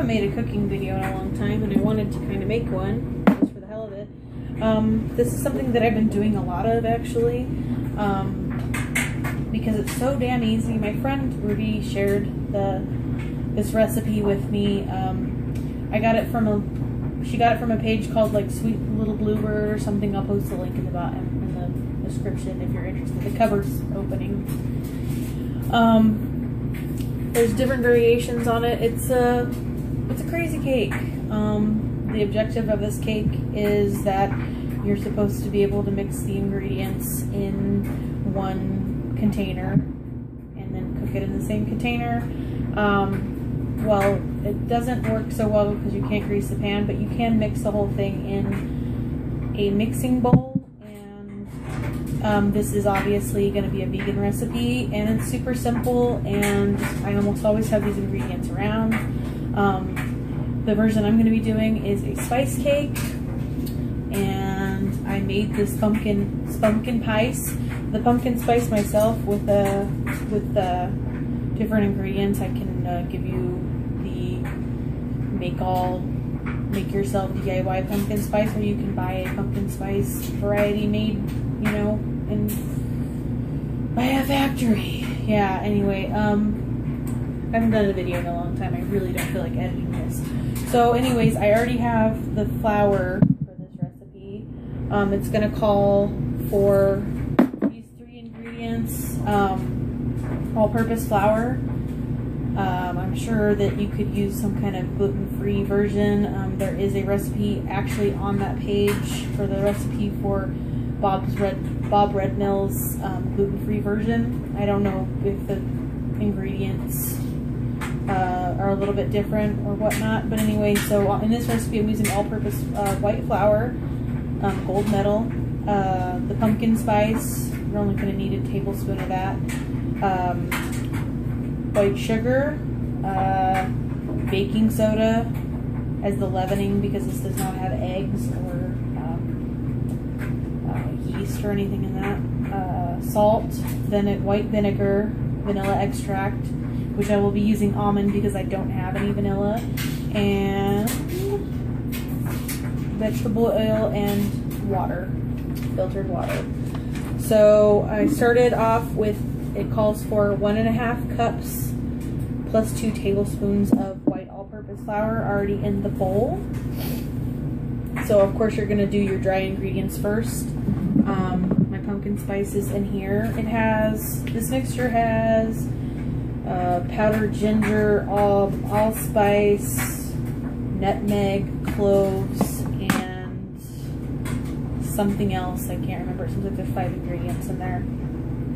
haven't made a cooking video in a long time, and I wanted to kind of make one, just for the hell of it. This is something that I've been doing a lot of, actually, because it's so damn easy. My friend Ruby shared this recipe with me. She got it from a page called like Sweet Little Bluebird or something. I'll post a link in the description if you're interested. The cover's opening. There's different variations on it. It's a crazy cake. The objective of this cake is that you're supposed to be able to mix the ingredients in one container and then cook it in the same container. Well, it doesn't work so well because you can't grease the pan, but you can mix the whole thing in a mixing bowl. And this is obviously going to be a vegan recipe, and it's super simple, and I almost always have these ingredients around. The version I'm going to be doing is a spice cake, and I made this pumpkin spice. The pumpkin spice myself with the different ingredients. I can give you the make yourself DIY pumpkin spice, or you can buy a pumpkin spice variety made, you know, by a factory. Yeah, anyway, I haven't done a video in a long time. I really don't feel like editing this. So anyways, I already have the flour for this recipe. It's gonna call for these 3 ingredients. All-purpose flour. I'm sure that you could use some kind of gluten-free version. There is a recipe actually on that page for the recipe for Bob Redmill's gluten-free version. I don't know if the ingredients are a little bit different or whatnot, but anyway, so in this recipe I'm using all-purpose white flour, gold medal, the pumpkin spice. You're only going to need a tablespoon of that, white sugar, baking soda as the leavening because this does not have eggs or yeast or anything in that, salt, then white vinegar, vanilla extract, which I will be using almond because I don't have any vanilla, and vegetable oil and water, filtered water. So I started off with, it calls for 1.5 cups plus 2 tablespoons of white all-purpose flour already in the bowl. So of course you're going to do your dry ingredients first. My pumpkin spice is in here. This mixture has powdered ginger, allspice, nutmeg, cloves, and something else. I can't remember. It seems like there's 5 ingredients in there.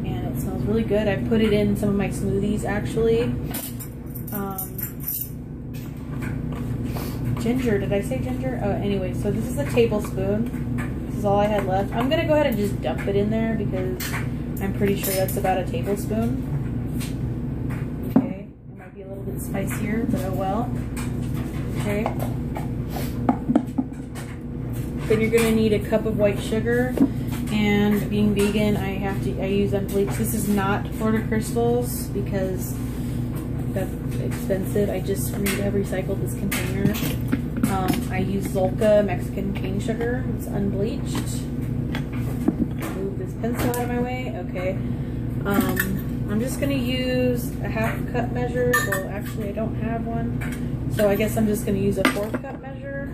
And it smells really good. I put it in some of my smoothies, actually. Ginger, did I say ginger? Oh, anyway, so this is a tablespoon. This is all I had left. I'm gonna go ahead and just dump it in there because I'm pretty sure that's about a tablespoon. Okay, it might be a little bit spicier, but oh well. Okay. Then you're gonna need a cup of white sugar, and being vegan, I use unbleached. This is not Florida Crystals because that's expensive. I just have recycled this container. I use Zolka Mexican cane sugar. It's unbleached. Move this pencil out of my way. Okay. I'm just gonna use a 1/2 cup measure. Well, actually I don't have one. So I guess I'm just gonna use a 1/4 cup measure.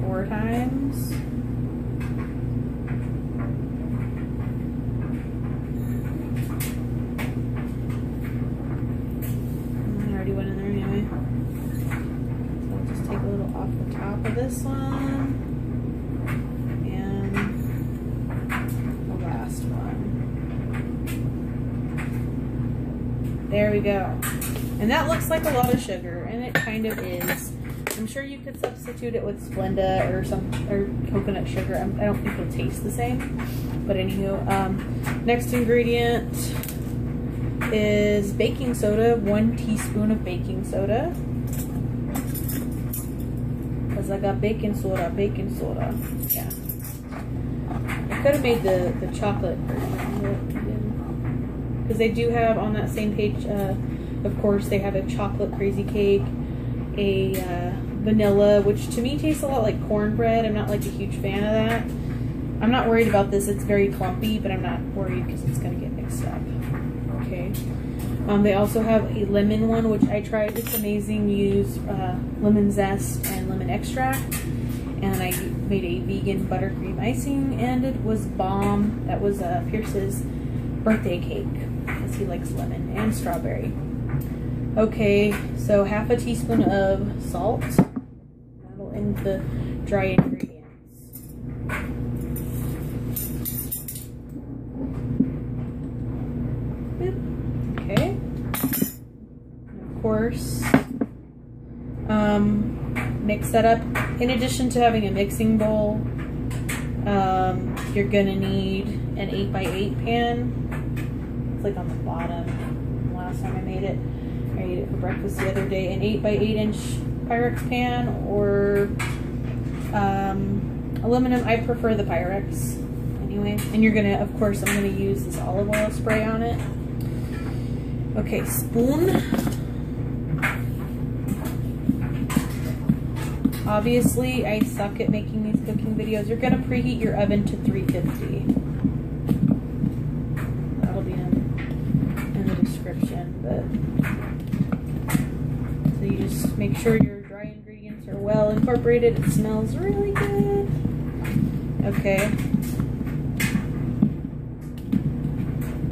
4 times. This one and the last one. There we go. And that looks like a lot of sugar, and it kind of is. I'm sure you could substitute it with Splenda or coconut sugar. I don't think it'll taste the same. But anywho, next ingredient is baking soda. 1 teaspoon of baking soda. I got baking soda. Yeah. I could have made the chocolate version, because they do have on that same page Of course, they have a chocolate crazy cake, a vanilla, which to me tastes a lot like cornbread. I'm not like a huge fan of that. I'm not worried about this. It's very clumpy, but I'm not worried because it's going to get mixed up. Okay. They also have a lemon one, which I tried. It's amazing. You use lemon zest and lemon extract. And I made a vegan buttercream icing, and it was bomb. That was Pierce's birthday cake, because he likes lemon and strawberry. Okay, so half a teaspoon of salt. That'll end the dry ingredients. Okay. And of course, mix that up. In addition to having a mixing bowl, you're gonna need an 8x8 pan. It's like on the bottom. Last time I made it, I ate it for breakfast the other day. An 8x8 inch Pyrex pan or aluminum. I prefer the Pyrex anyway. And you're gonna, of course, I'm gonna use this olive oil spray on it. Okay, spoon. Obviously, I suck at making these cooking videos. You're gonna preheat your oven to 350. That'll be in the description, but so you just make sure your dry ingredients are well incorporated. It smells really good. Okay.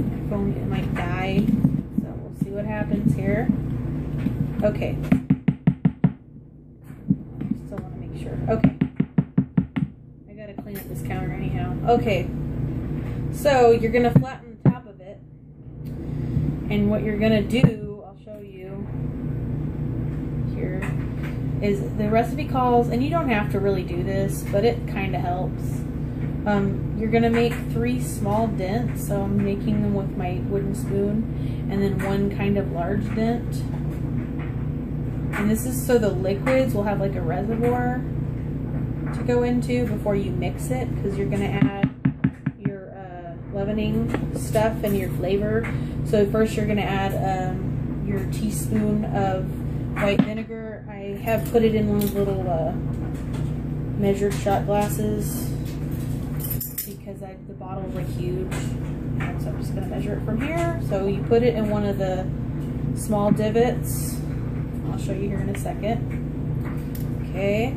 My phone, it might die, so we'll see what happens here. Okay. Okay. I gotta clean up this counter anyhow. Okay. So you're gonna flatten the top of it. And what you're gonna do, I'll show you here, is the recipe calls, and you don't have to really do this, but it kind of helps. You're gonna make 3 small dents. So I'm making them with my wooden spoon, and then 1 kind of large dent. And this is so the liquids will have like a reservoir to go into before you mix it, because you're going to add your leavening stuff and your flavor. So first you're going to add your teaspoon of white vinegar. I have put it in one of the little measured shot glasses because the bottle is like huge. And so I'm just going to measure it from here. So you put it in one of the small divots. I'll show you here in a second. Okay.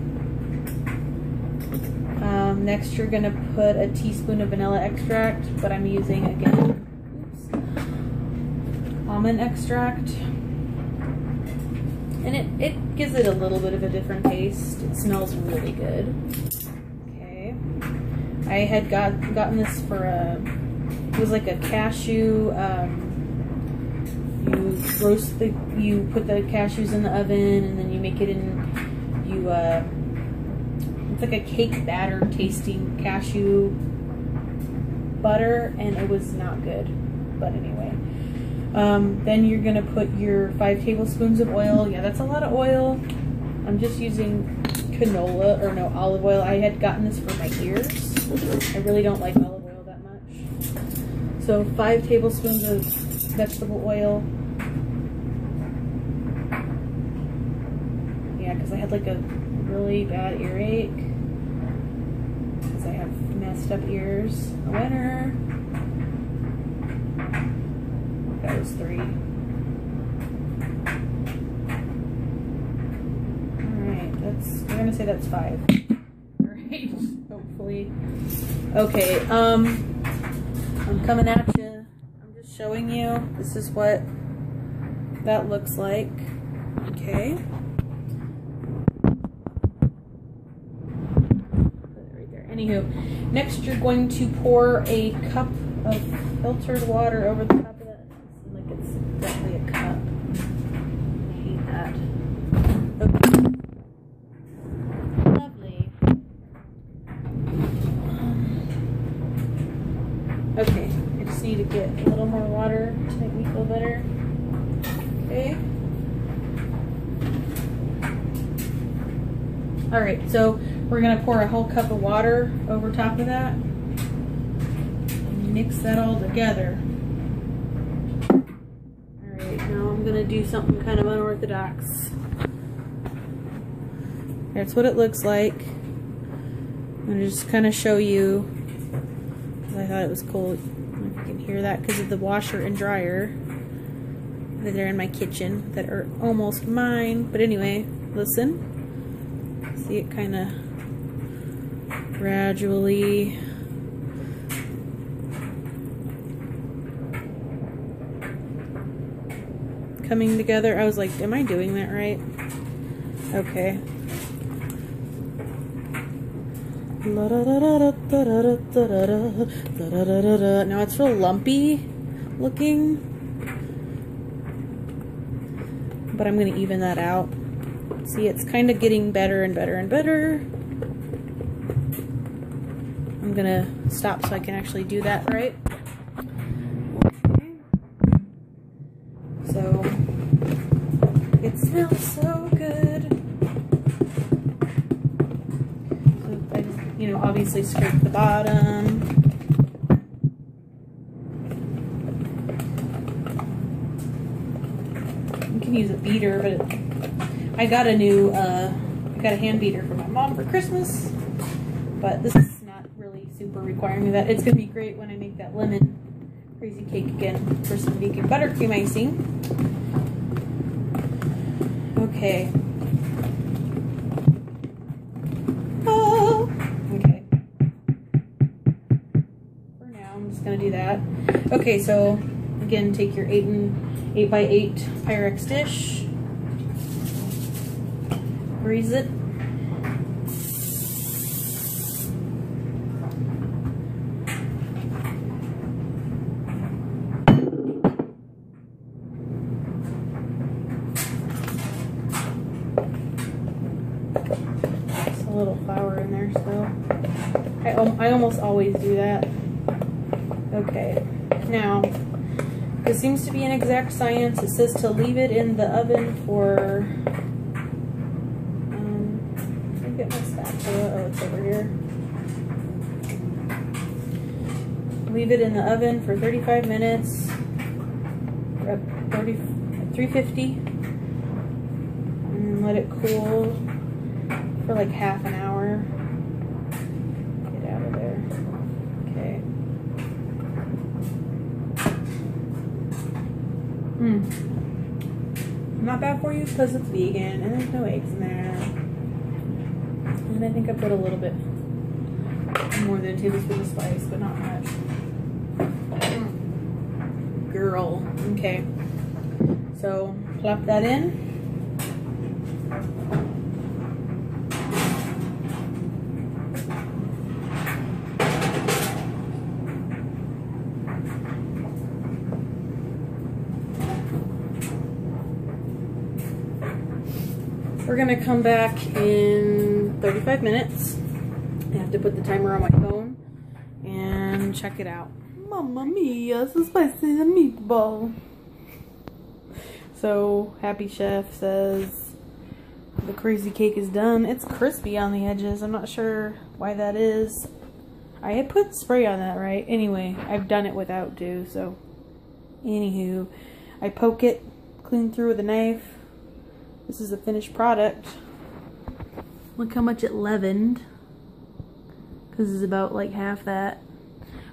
Next you're going to put a teaspoon of vanilla extract, but I'm using, again, almond extract. And it gives it a little bit of a different taste. It smells really good. Okay. I had gotten this for it was like a cashew, you put the cashews in the oven, and then you make it in, it's like a cake batter tasting cashew butter, and it was not good, but anyway. Then you're gonna put your 5 tablespoons of oil. Yeah, that's a lot of oil. I'm just using olive oil. I had gotten this for my ears. I really don't like olive oil that much. So 5 tablespoons of vegetable oil. Yeah, because I had like a really bad earache. Because I have messed up ears. A winner. That was 3. Alright, we're gonna say that's 5. Alright, hopefully. Okay, I'm coming at you. I'm just showing you. This is what that looks like. Okay. Anywho, next you're going to pour a cup of filtered water over the top of that. It seems like it's definitely a cup. I hate that. Okay. Lovely. Okay, I just need to get a little more water to make me feel better. Okay. Alright, so we're going to pour a whole cup of water over top of that. And mix that all together. Alright, now I'm I'm gonna do something kind of unorthodox. That's what it looks like. I'm gonna just kind of show you. I thought it was cool. If you can hear that because of the washer and dryer that are in my kitchen that are almost mine. But anyway, listen. See it kind of gradually coming together. I was like, am I doing that right? Okay. Now it's real lumpy looking, but I'm going to even that out. See, it's kind of getting better and better and better. I'm going to stop so I can actually do that right. Okay. So, it smells so good. So I just, you know, obviously scrape the bottom. You can use a beater, but I got a new, I got a hand beater for my mom for Christmas, but this is not really super requiring me that. It's going to be great when I make that lemon crazy cake again for some vegan buttercream icing. Okay. Oh, okay. For now, I'm just going to do that. Okay, so again, take your 8x8 Pyrex dish. Grease it. Just a little flour in there still. I almost always do that. Okay, now this seems to be an exact science. It says to leave it in the oven for get my spatula. Oh, it's over here. Leave it in the oven for 35 minutes. 350. And let it cool for like half an hour. Get out of there. Okay. Not bad for you because it's vegan and there's no eggs in there. And I think I put a little bit more than a tablespoon of spice, but not much. Girl. Okay. So, plop that in. We're gonna come back in 35 minutes. I have to put the timer on my phone and check it out. Mamma mia, so spicy meatball. So, Happy Chef says the crazy cake is done. It's crispy on the edges. I'm not sure why that is. I had put spray on that, right? Anyway, I've done it without too, so. Anywho, I poke it clean through with a knife. This is a finished product. Look how much it leavened. Because it's about like half that.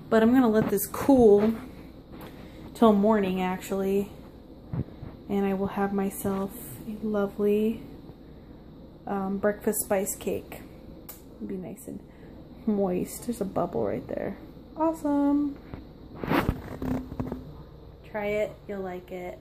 But I'm going to let this cool till morning actually. And I will have myself a lovely breakfast spice cake. It'll be nice and moist. There's a bubble right there. Awesome. Try it. You'll like it.